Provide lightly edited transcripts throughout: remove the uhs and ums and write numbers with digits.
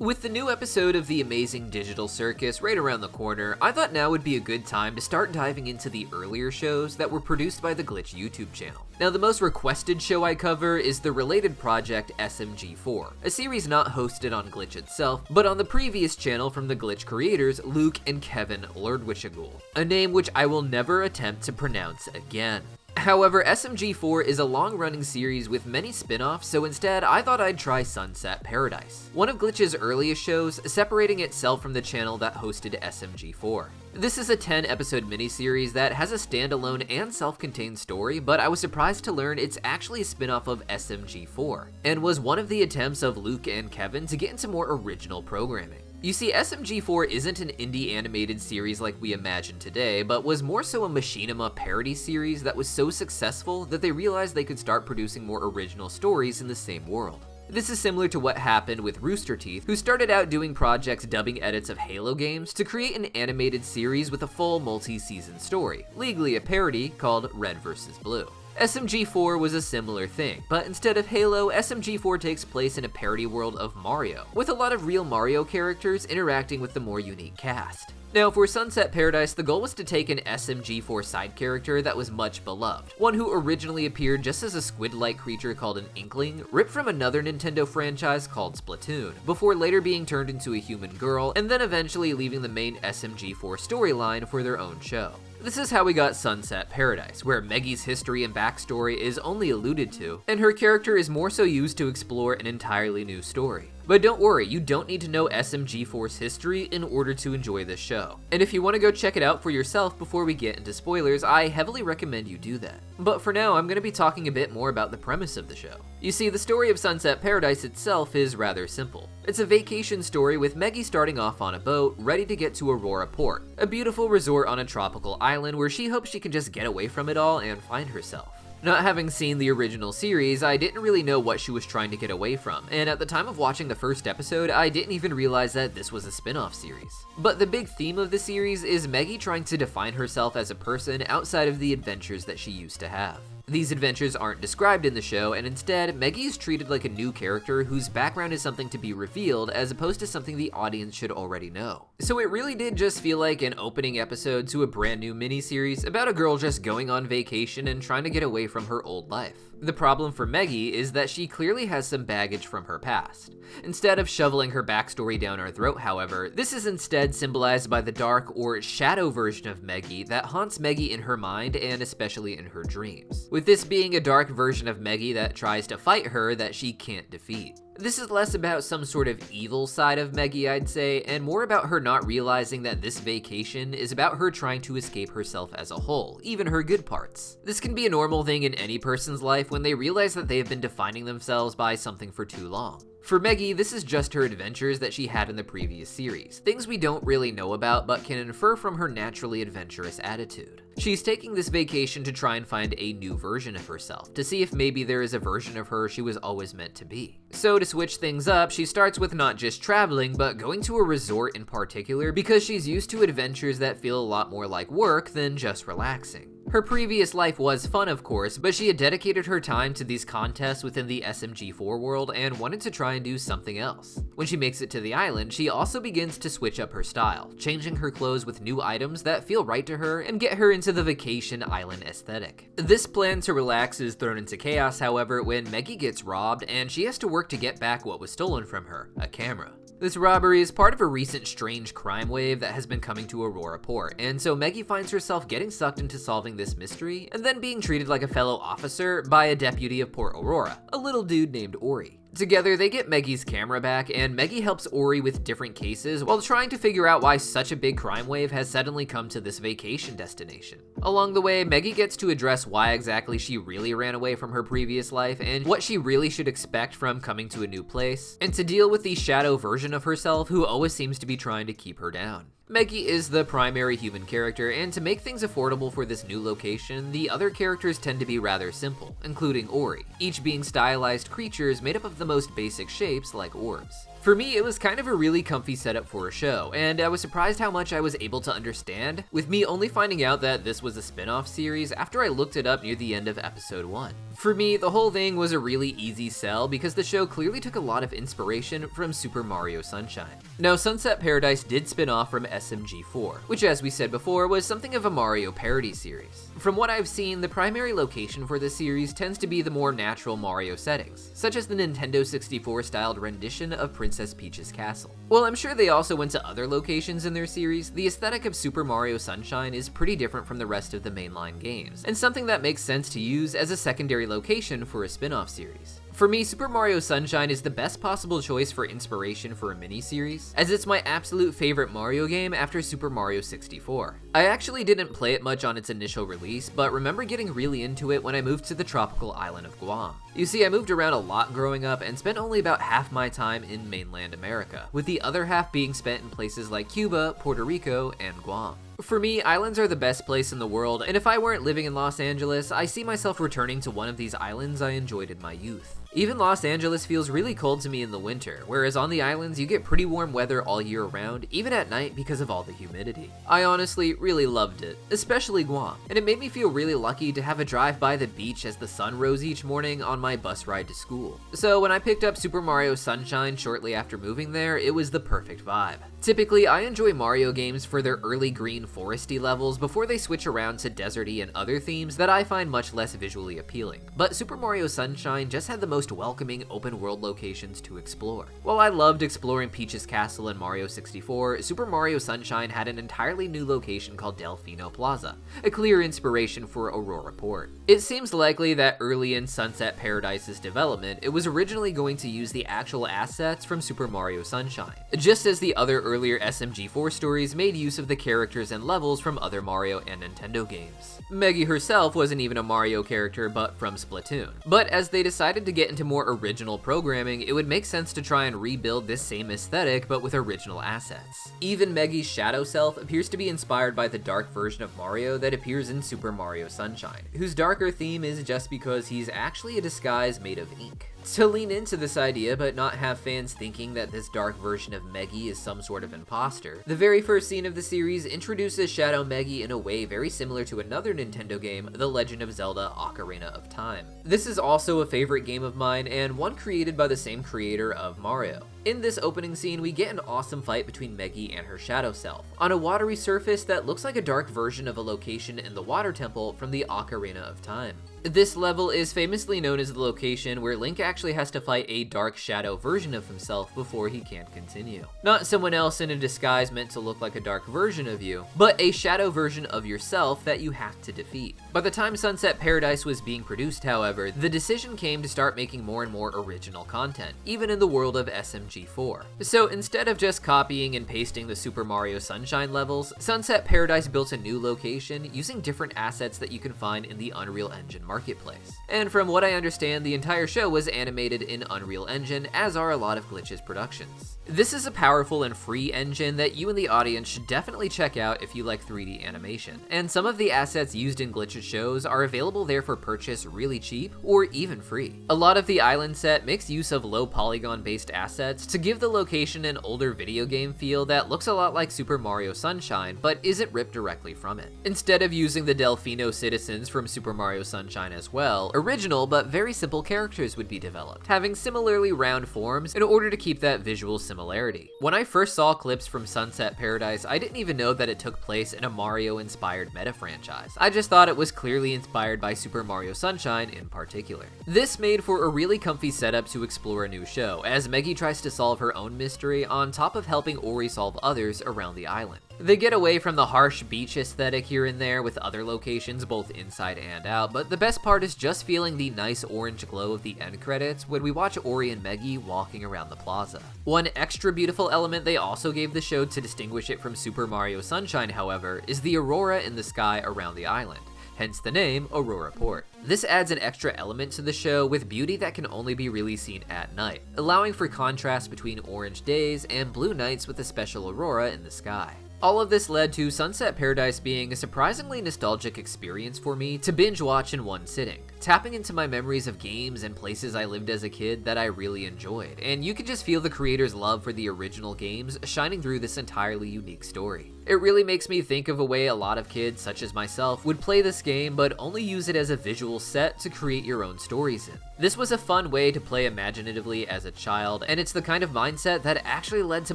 With the new episode of The Amazing Digital Circus right around the corner, I thought now would be a good time to start diving into the earlier shows that were produced by the Glitch YouTube channel. Now, the most requested show I cover is the related project SMG4, a series not hosted on Glitch itself, but on the previous channel from the Glitch creators Luke and Kevin Lurdwichagul, a name which I will never attempt to pronounce again. However, SMG4 is a long-running series with many spin-offs, so instead I thought I'd try Sunset Paradise, one of Glitch's earliest shows, separating itself from the channel that hosted SMG4. This is a 10-episode miniseries that has a standalone and self-contained story, but I was surprised to learn it's actually a spin-off of SMG4, and was one of the attempts of Luke and Kevin to get into more original programming. You see, SMG4 isn't an indie animated series like we imagine today, but was more so a machinima parody series that was so successful that they realized they could start producing more original stories in the same world. This is similar to what happened with Rooster Teeth, who started out doing projects dubbing edits of Halo games to create an animated series with a full multi-season story, legally a parody called Red vs. Blue. SMG4 was a similar thing, but instead of Halo, SMG4 takes place in a parody world of Mario, with a lot of real Mario characters interacting with the more unique cast. Now, for Sunset Paradise, the goal was to take an SMG4 side character that was much beloved, one who originally appeared just as a squid-like creature called an Inkling, ripped from another Nintendo franchise called Splatoon, before later being turned into a human girl, and then eventually leaving the main SMG4 storyline for their own show. This is how we got Sunset Paradise, where Meggy's history and backstory is only alluded to, and her character is more so used to explore an entirely new story. But don't worry, you don't need to know SMG4's history in order to enjoy this show. And if you want to go check it out for yourself before we get into spoilers, I heavily recommend you do that. But for now, I'm going to be talking a bit more about the premise of the show. You see, the story of Sunset Paradise itself is rather simple. It's a vacation story with Meggy starting off on a boat, ready to get to Aurora Port, a beautiful resort on a tropical island where she hopes she can just get away from it all and find herself. Not having seen the original series, I didn't really know what she was trying to get away from, and at the time of watching the first episode, I didn't even realize that this was a spin-off series. But the big theme of the series is Meggy trying to define herself as a person outside of the adventures that she used to have. These adventures aren't described in the show, and instead, Meggy is treated like a new character whose background is something to be revealed as opposed to something the audience should already know. So it really did just feel like an opening episode to a brand new miniseries about a girl just going on vacation and trying to get away from her old life. The problem for Meggy is that she clearly has some baggage from her past. Instead of shoveling her backstory down our throat, however, this is instead symbolized by the dark or shadow version of Meggy that haunts Meggy in her mind and especially in her dreams, with this being a dark version of Meggy that tries to fight her that she can't defeat. This is less about some sort of evil side of Meggy, I'd say, and more about her not realizing that this vacation is about her trying to escape herself as a whole, even her good parts. This can be a normal thing in any person's life when they realize that they have been defining themselves by something for too long. For Meggy, this is just her adventures that she had in the previous series, things we don't really know about but can infer from her naturally adventurous attitude. She's taking this vacation to try and find a new version of herself, to see if maybe there is a version of her she was always meant to be. So to switch things up, she starts with not just traveling, but going to a resort in particular because she's used to adventures that feel a lot more like work than just relaxing. Her previous life was fun, of course, but she had dedicated her time to these contests within the SMG4 world and wanted to try and do something else. When she makes it to the island, she also begins to switch up her style, changing her clothes with new items that feel right to her and get her into the vacation island aesthetic. This plan to relax is thrown into chaos, however, when Meggy gets robbed and she has to work to get back what was stolen from her, a camera. This robbery is part of a recent strange crime wave that has been coming to Aurora Port, and so Meggy finds herself getting sucked into solving this mystery and then being treated like a fellow officer by a deputy of Port Aurora, a little dude named Ori. Together, they get Meggy's camera back, and Meggy helps Ori with different cases while trying to figure out why such a big crime wave has suddenly come to this vacation destination. Along the way, Meggy gets to address why exactly she really ran away from her previous life and what she really should expect from coming to a new place, and to deal with the shadow version of herself who always seems to be trying to keep her down. Meggy is the primary human character, and to make things affordable for this new location, the other characters tend to be rather simple, including Ori, each being stylized creatures made up of the most basic shapes like orbs. For me, it was kind of a really comfy setup for a show, and I was surprised how much I was able to understand, with me only finding out that this was a spin-off series after I looked it up near the end of episode 1. For me, the whole thing was a really easy sell because the show clearly took a lot of inspiration from Super Mario Sunshine. Now, Sunset Paradise did spin off from SMG4, which as we said before was something of a Mario parody series. From what I've seen, the primary location for the series tends to be the more natural Mario settings, such as the Nintendo 64-styled rendition of Princess Peach's castle. While I'm sure they also went to other locations in their series, the aesthetic of Super Mario Sunshine is pretty different from the rest of the mainline games, and something that makes sense to use as a secondary location for a spin-off series. For me, Super Mario Sunshine is the best possible choice for inspiration for a mini-series, as it's my absolute favorite Mario game after Super Mario 64. I actually didn't play it much on its initial release, but remember getting really into it when I moved to the tropical island of Guam. You see, I moved around a lot growing up and spent only about half my time in mainland America, with the other half being spent in places like Cuba, Puerto Rico, and Guam. For me, islands are the best place in the world, and if I weren't living in Los Angeles, I see myself returning to one of these islands I enjoyed in my youth. Even Los Angeles feels really cold to me in the winter, whereas on the islands you get pretty warm weather all year round, even at night because of all the humidity. I honestly really loved it, especially Guam, and it made me feel really lucky to have a drive by the beach as the sun rose each morning on my bus ride to school. So when I picked up Super Mario Sunshine shortly after moving there, it was the perfect vibe. Typically, I enjoy Mario games for their early green foresty levels before they switch around to deserty and other themes that I find much less visually appealing, but Super Mario Sunshine just had the most welcoming open world locations to explore. While I loved exploring Peach's castle in Mario 64, Super Mario Sunshine had an entirely new location called Delfino Plaza, a clear inspiration for Aurora Port. It seems likely that early in Sunset Paradise's development, it was originally going to use the actual assets from Super Mario Sunshine, just as the other earlier SMG4 stories made use of the characters and levels from other Mario and Nintendo games. Meggy herself wasn't even a Mario character but from Splatoon, but as they decided to get into more original programming, it would make sense to try and rebuild this same aesthetic but with original assets. Even Meggy's shadow self appears to be inspired by the dark version of Mario that appears in Super Mario Sunshine, whose darker theme is just because he's actually a disguise made of ink. To lean into this idea but not have fans thinking that this dark version of Meggy is some sort of imposter, the very first scene of the series introduces Shadow Meggy in a way very similar to another Nintendo game, The Legend of Zelda: Ocarina of Time. This is also a favorite game of mine and one created by the same creator of Mario. In this opening scene, we get an awesome fight between Meggy and her shadow self, on a watery surface that looks like a dark version of a location in the Water Temple from the Ocarina of Time. This level is famously known as the location where Link actually has to fight a dark shadow version of himself before he can continue. Not someone else in a disguise meant to look like a dark version of you, but a shadow version of yourself that you have to defeat. By the time Sunset Paradise was being produced, however, the decision came to start making more and more original content, even in the world of SMG4. So instead of just copying and pasting the Super Mario Sunshine levels, Sunset Paradise built a new location using different assets that you can find in the Unreal Engine marketplace. And from what I understand, the entire show was animated in Unreal Engine, as are a lot of Glitch's productions. This is a powerful and free engine that you and the audience should definitely check out if you like 3D animation, and some of the assets used in Glitch's shows are available there for purchase really cheap or even free. A lot of the island set makes use of low polygon based assets to give the location an older video game feel that looks a lot like Super Mario Sunshine but isn't ripped directly from it. Instead of using the Delfino citizens from Super Mario Sunshine as well, original but very simple characters would be developed, having similarly round forms in order to keep that visual similarity. When I first saw clips from Sunset Paradise, I didn't even know that it took place in a Mario-inspired meta-franchise. I just thought it was clearly inspired by Super Mario Sunshine in particular. This made for a really comfy setup to explore a new show, as Meggy tries to solve her own mystery on top of helping Ori solve others around the island. They get away from the harsh beach aesthetic here and there with other locations both inside and out, but the best part is just feeling the nice orange glow of the end credits when we watch Ori and Meggy walking around the plaza. One extra beautiful element they also gave the show to distinguish it from Super Mario Sunshine, however, is the aurora in the sky around the island, hence the name Aurora Port. This adds an extra element to the show with beauty that can only be really seen at night, allowing for contrast between orange days and blue nights with a special aurora in the sky. All of this led to Sunset Paradise being a surprisingly nostalgic experience for me to binge watch in one sitting, tapping into my memories of games and places I lived as a kid that I really enjoyed, and you could just feel the creator's love for the original games shining through this entirely unique story. It really makes me think of a way a lot of kids, such as myself, would play this game but only use it as a visual set to create your own stories in. This was a fun way to play imaginatively as a child, and it's the kind of mindset that actually led to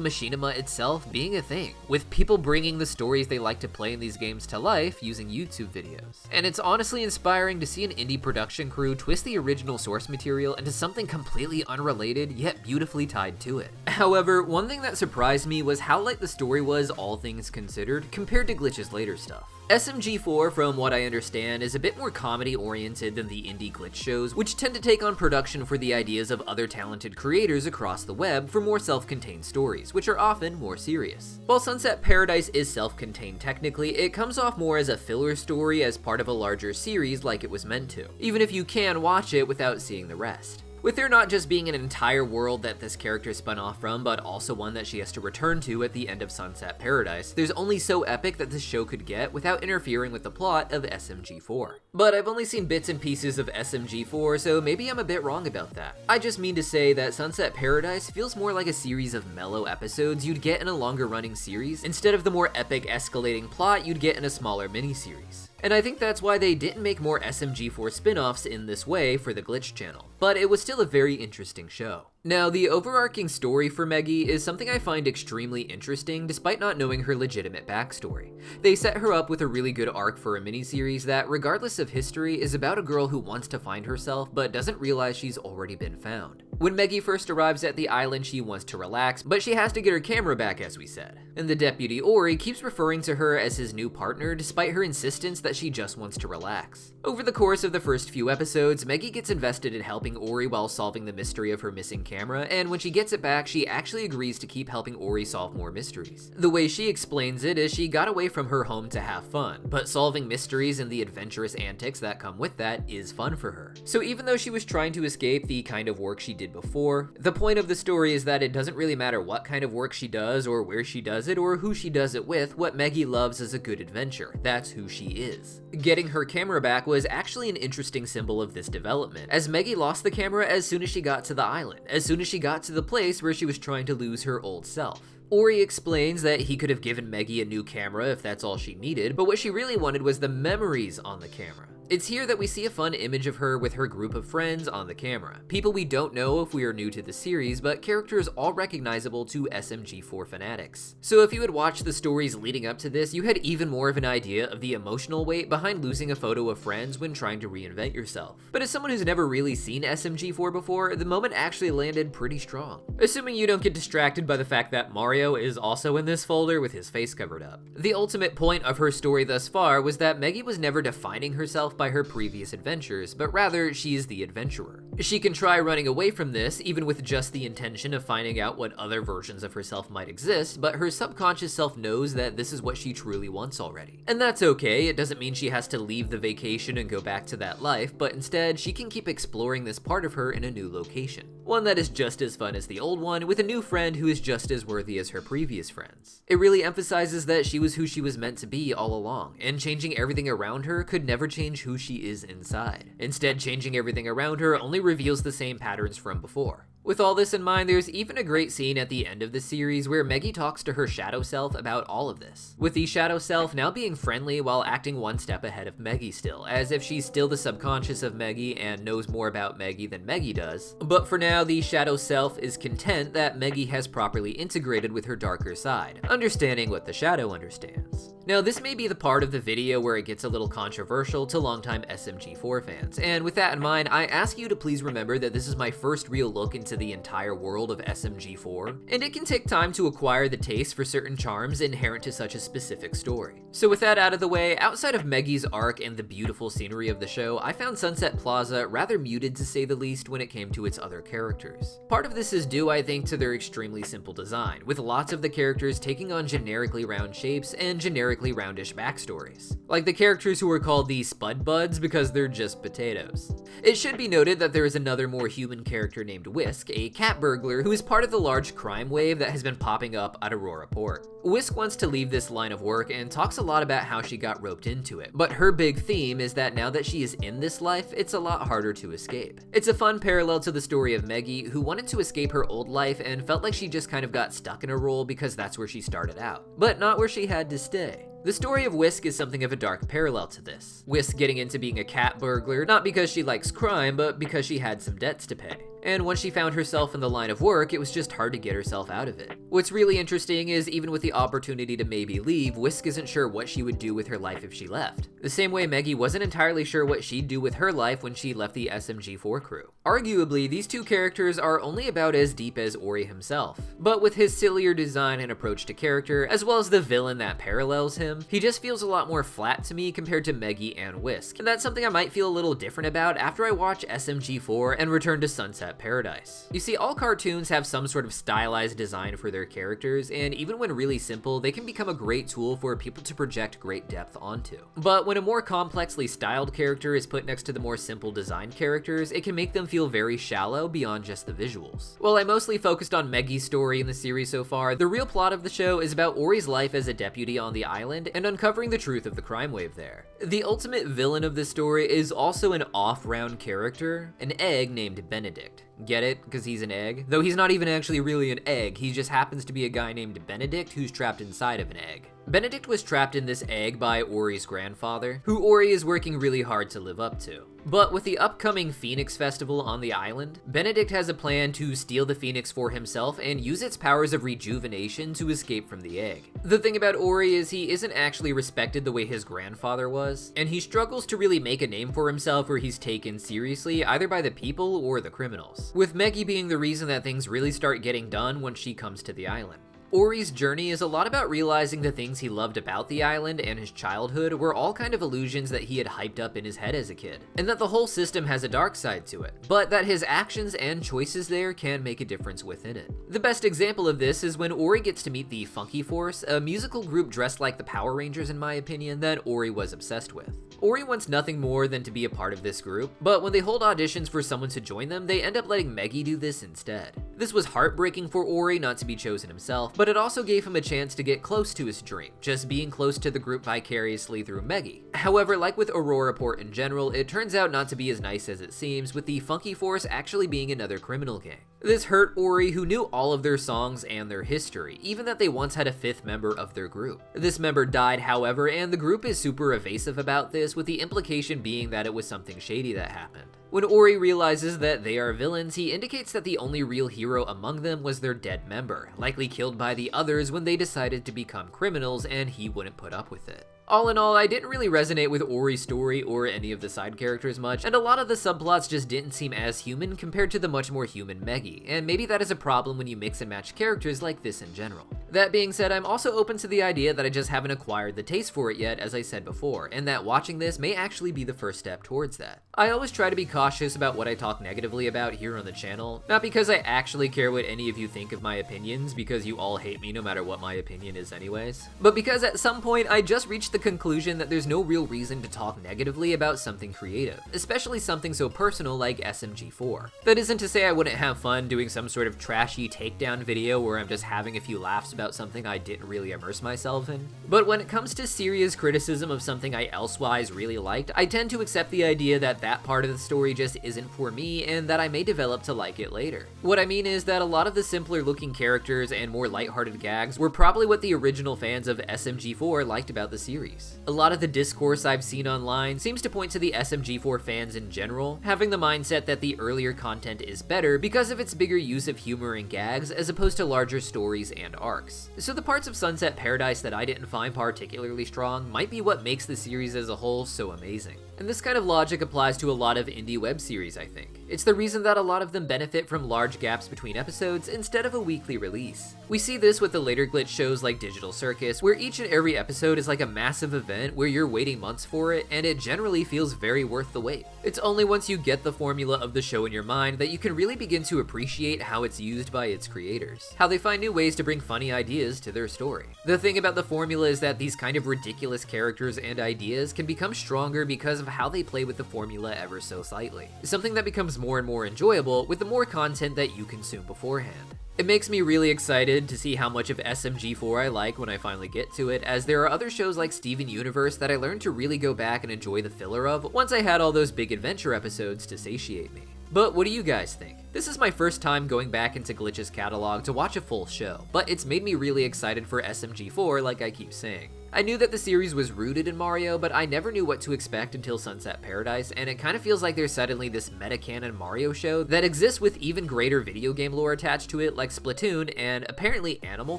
Machinima itself being a thing, with people bringing the stories they like to play in these games to life using YouTube videos. And it's honestly inspiring to see an indie production crew twist the original source material into something completely unrelated yet beautifully tied to it. However, one thing that surprised me was how light the story was, all things considered, compared to Glitch's later stuff. SMG4, from what I understand, is a bit more comedy-oriented than the indie Glitch shows, which tend to take on production for the ideas of other talented creators across the web for more self-contained stories, which are often more serious. While Sunset Paradise is self-contained technically, it comes off more as a filler story as part of a larger series like it was meant to, even if you can watch it without seeing the rest. With there not just being an entire world that this character spun off from, but also one that she has to return to at the end of Sunset Paradise, there's only so epic that this show could get without interfering with the plot of SMG4. But I've only seen bits and pieces of SMG4, so maybe I'm a bit wrong about that. I just mean to say that Sunset Paradise feels more like a series of mellow episodes you'd get in a longer running series, instead of the more epic escalating plot you'd get in a smaller miniseries. And I think that's why they didn't make more SMG4 spin-offs in this way for the Glitch channel, but it was still a very interesting show. Now, the overarching story for Meggy is something I find extremely interesting despite not knowing her legitimate backstory. They set her up with a really good arc for a miniseries that, regardless of history, is about a girl who wants to find herself but doesn't realize she's already been found. When Meggy first arrives at the island, she wants to relax, but she has to get her camera back, as we said. And the deputy Ori keeps referring to her as his new partner despite her insistence that she just wants to relax. Over the course of the first few episodes, Meggy gets invested in helping Ori while solving the mystery of her missing camera, and when she gets it back, she actually agrees to keep helping Ori solve more mysteries. The way she explains it is she got away from her home to have fun, but solving mysteries and the adventurous antics that come with that is fun for her. So even though she was trying to escape the kind of work she did before, the point of the story is that it doesn't really matter what kind of work she does or where she does it or who she does it with. What Meggy loves is a good adventure. That's who she is. Getting her camera back was actually an interesting symbol of this development, as Meggy lost the camera as soon as she got to the island, as soon as she got to the place where she was trying to lose her old self. Ori explains that he could have given Meggy a new camera if that's all she needed, but what she really wanted was the memories on the camera. It's here that we see a fun image of her with her group of friends on the camera. People we don't know if we are new to the series, but characters all recognizable to SMG4 fanatics. So if you had watched the stories leading up to this, you had even more of an idea of the emotional weight behind losing a photo of friends when trying to reinvent yourself. But as someone who's never really seen SMG4 before, the moment actually landed pretty strong. Assuming you don't get distracted by the fact that Mario is also in this folder with his face covered up. The ultimate point of her story thus far was that Meggy was never defining herself by her previous adventures, but rather she's the adventurer. She can try running away from this, even with just the intention of finding out what other versions of herself might exist, but her subconscious self knows that this is what she truly wants already. And that's okay, it doesn't mean she has to leave the vacation and go back to that life, but instead she can keep exploring this part of her in a new location. One that is just as fun as the old one, with a new friend who is just as worthy as her previous friends. It really emphasizes that she was who she was meant to be all along, and changing everything around her could never change who she is inside. Instead, changing everything around her only reveals the same patterns from before. With all this in mind, there's even a great scene at the end of the series where Meggy talks to her shadow self about all of this, with the shadow self now being friendly while acting one step ahead of Meggy still, as if she's still the subconscious of Meggy and knows more about Meggy than Meggy does. But for now, the shadow self is content that Meggy has properly integrated with her darker side, understanding what the shadow understands. Now, this may be the part of the video where it gets a little controversial to longtime SMG4 fans, and with that in mind, I ask you to please remember that this is my first real look into the entire world of SMG4, and it can take time to acquire the taste for certain charms inherent to such a specific story. So with that out of the way, outside of Meggy's arc and the beautiful scenery of the show, I found Sunset Plaza rather muted to say the least when it came to its other characters. Part of this is due, I think, to their extremely simple design, with lots of the characters taking on generically round shapes and generically generically roundish backstories, like the characters who are called the Spud Buds because they're just potatoes. It should be noted that there is another more human character named Whisk, a cat burglar who is part of the large crime wave that has been popping up at Aurora Port. Whisk wants to leave this line of work and talks a lot about how she got roped into it, but her big theme is that now that she is in this life, it's a lot harder to escape. It's a fun parallel to the story of Meggy, who wanted to escape her old life and felt like she just kind of got stuck in a role because that's where she started out, but not where she had to stay. The story of Whisk is something of a dark parallel to this. Whisk getting into being a cat burglar, not because she likes crime, but because she had some debts to pay. And once she found herself in the line of work, it was just hard to get herself out of it. What's really interesting is even with the opportunity to maybe leave, Whisk isn't sure what she would do with her life if she left. The same way Meggy wasn't entirely sure what she'd do with her life when she left the SMG4 crew. Arguably, these two characters are only about as deep as Ori himself, but with his sillier design and approach to character, as well as the villain that parallels him, he just feels a lot more flat to me compared to Meggy and Whisk, and that's something I might feel a little different about after I watch SMG4 and return to Sunset Paradise. You see, all cartoons have some sort of stylized design for their characters, and even when really simple, they can become a great tool for people to project great depth onto. But when a more complexly styled character is put next to the more simple designed characters, it can make them feel very shallow beyond just the visuals. While I mostly focused on Meggy's story in the series so far, the real plot of the show is about Ori's life as a deputy on the island and uncovering the truth of the crime wave there. The ultimate villain of this story is also an off-round character, an egg named Benedict. Get it? Because he's an egg? Though he's not even actually really an egg, he just happens to be a guy named Benedict who's trapped inside of an egg. Benedict was trapped in this egg by Ori's grandfather, who Ori is working really hard to live up to. But with the upcoming Phoenix Festival on the island, Benedict has a plan to steal the Phoenix for himself and use its powers of rejuvenation to escape from the egg. The thing about Ori is he isn't actually respected the way his grandfather was, and he struggles to really make a name for himself where he's taken seriously either by the people or the criminals, with Meggy being the reason that things really start getting done when she comes to the island. Ori's journey is a lot about realizing the things he loved about the island and his childhood were all kind of illusions that he had hyped up in his head as a kid, and that the whole system has a dark side to it, but that his actions and choices there can make a difference within it. The best example of this is when Ori gets to meet the Funky Force, a musical group dressed like the Power Rangers in my opinion that Ori was obsessed with. Ori wants nothing more than to be a part of this group, but when they hold auditions for someone to join them, they end up letting Meggy do this instead. This was heartbreaking for Ori not to be chosen himself, but it also gave him a chance to get close to his dream, just being close to the group vicariously through Meggy. However, like with Aurora Port in general, it turns out not to be as nice as it seems, with the Funky Force actually being another criminal gang. This hurt Ori, who knew all of their songs and their history, even that they once had a fifth member of their group. This member died, however, and the group is super evasive about this, with the implication being that it was something shady that happened. When Ori realizes that they are villains, he indicates that the only real hero among them was their dead member, likely killed by the others when they decided to become criminals, and he wouldn't put up with it. All in all, I didn't really resonate with Ori's story or any of the side characters much, and a lot of the subplots just didn't seem as human compared to the much more human Meggy, and maybe that is a problem when you mix and match characters like this in general. That being said, I'm also open to the idea that I just haven't acquired the taste for it yet, as I said before, and that watching this may actually be the first step towards that. I always try to be cautious about what I talk negatively about here on the channel, not because I actually care what any of you think of my opinions, because you all hate me no matter what my opinion is anyways, but because at some point I just reached the conclusion that there's no real reason to talk negatively about something creative, especially something so personal like SMG4. That isn't to say I wouldn't have fun doing some sort of trashy takedown video where I'm just having a few laughs about something I didn't really immerse myself in, but when it comes to serious criticism of something I elsewise really liked, I tend to accept the idea that that part of the story just isn't for me and that I may develop to like it later. What I mean is that a lot of the simpler looking characters and more lighthearted gags were probably what the original fans of SMG4 liked about the series. A lot of the discourse I've seen online seems to point to the SMG4 fans in general having the mindset that the earlier content is better because of its bigger use of humor and gags as opposed to larger stories and arcs. So the parts of Sunset Paradise that I didn't find particularly strong might be what makes the series as a whole so amazing. And this kind of logic applies to a lot of indie web series, I think. It's the reason that a lot of them benefit from large gaps between episodes instead of a weekly release. We see this with the later glitch shows like Digital Circus, where each and every episode is like a massive event where you're waiting months for it, and it generally feels very worth the wait. It's only once you get the formula of the show in your mind that you can really begin to appreciate how it's used by its creators, how they find new ways to bring funny ideas to their story. The thing about the formula is that these kind of ridiculous characters and ideas can become stronger because of how they play with the formula ever so slightly, something that becomes more and more enjoyable with the more content that you consume beforehand. It makes me really excited to see how much of SMG4 I like when I finally get to it, as there are other shows like Steven Universe that I learned to really go back and enjoy the filler of once I had all those big adventure episodes to satiate me. But what do you guys think? This is my first time going back into Glitch's catalog to watch a full show, but it's made me really excited for SMG4 like I keep saying. I knew that the series was rooted in Mario, but I never knew what to expect until Sunset Paradise, and it kind of feels like there's suddenly this meta-canon Mario show that exists with even greater video game lore attached to it, like Splatoon and apparently Animal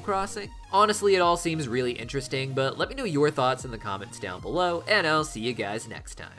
Crossing. Honestly, it all seems really interesting, but let me know your thoughts in the comments down below, and I'll see you guys next time.